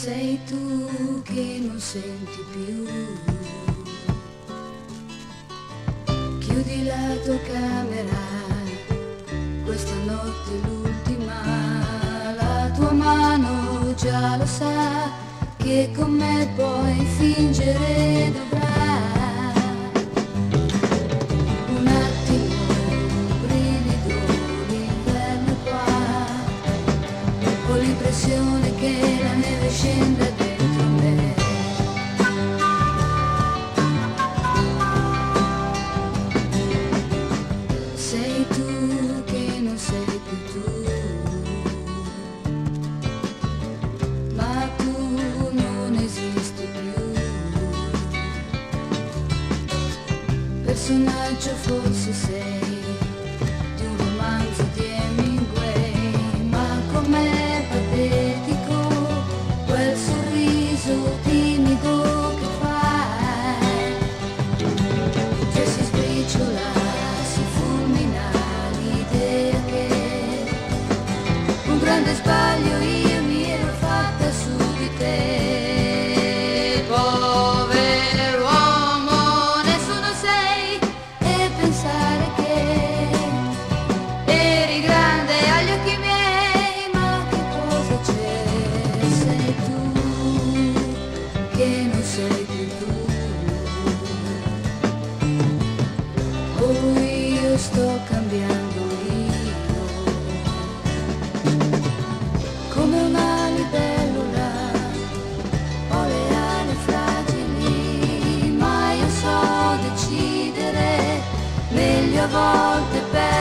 Sei tu che non senti più. Chiudi la tua camera, questa notte è l'ultima. La tua mano già lo sa che con me puoi fingere, dovrai. Un attimo, un brivido, l'inverno è qua. Ho l'impressione che la neve scenda dentro me. Sei tu che non sei più tu, ma tu non esisti più. Personaggio forse sei di un romanzo di Hemingway, ma com'è patetico quel sorriso timido che fai. Che si sbriciola, si fulmina l'idea che un grande sbaglio io mi ero fatta su di te. Pover'uomo, nessuno sei, e pensare che eri grande agli occhi miei, ma che cosa c'è? Sei tu che non sei più tu. Oh, io sto cambiando io, come una libellula, ho le ali fragili, ma io so decidere, meglio a volte per